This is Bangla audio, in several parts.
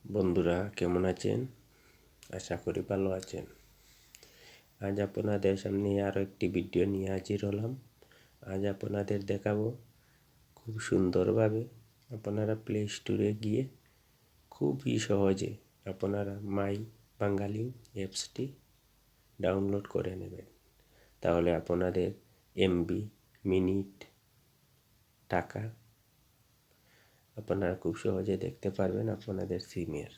বন্ধুরা কেমন আছেন? আশা করি ভালো আছেন। আজ আপনাদের সামনে আরও একটি ভিডিও নিয়ে হাজির হলাম। আজ আপনাদের দেখাবো খুব সুন্দরভাবে আপনারা প্লে স্টোরে গিয়ে খুবই সহজে আপনারা মাই বাঙালি অ্যাপসটি ডাউনলোড করে নেবেন। তাহলে আপনাদের এমবি, মিনিট, টাকা আপনারা খুব সহজে দেখতে পারবেন আপনাদের সিমের।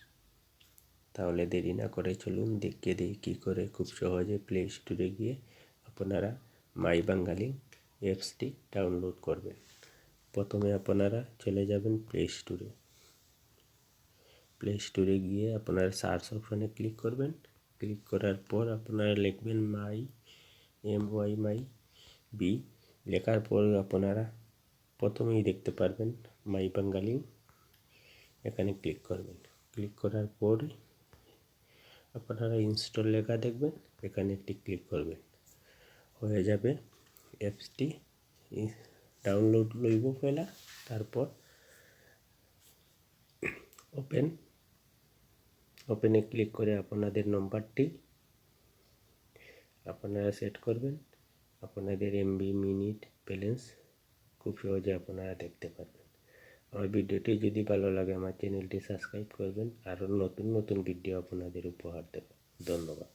তাহলে দেরি না করে চলুন দেখিয়ে দিই কী করে খুব সহজে প্লে স্টোরে গিয়ে আপনারা মাই বাঙালি অ্যাপসটি ডাউনলোড করবেন। প্রথমে আপনারা চলে যাবেন প্লে স্টোরে গিয়ে আপনারা সার্চ অপশনে ক্লিক করবেন। ক্লিক করার পর আপনারা লিখবেন মাই বি। লেখার পর আপনারা প্রথমেই দেখতে পারবেন মাই বাঙালি, এখানে ক্লিক করবেন। ক্লিক করার পর আপনারা ইনস্টল লেখা দেখবেন, এখানে একটি ক্লিক করবেন। হয়ে যাবে অ্যাপসটি ডাউনলোড লইব পয়লা, তারপর ওপেনে ক্লিক করে আপনাদের নম্বরটি আপনারা সেট করবেন। আপনাদের এমবি, মিনিট, ব্যালেন্স খুব সহজে আপনারা দেখতে পারবেন। আমার ভিডিওটি যদি ভালো লাগে আমার চ্যানেলটি সাবস্ক্রাইব করবেন, আরও নতুন ভিডিও আপনাদের উপহার দেব। ধন্যবাদ।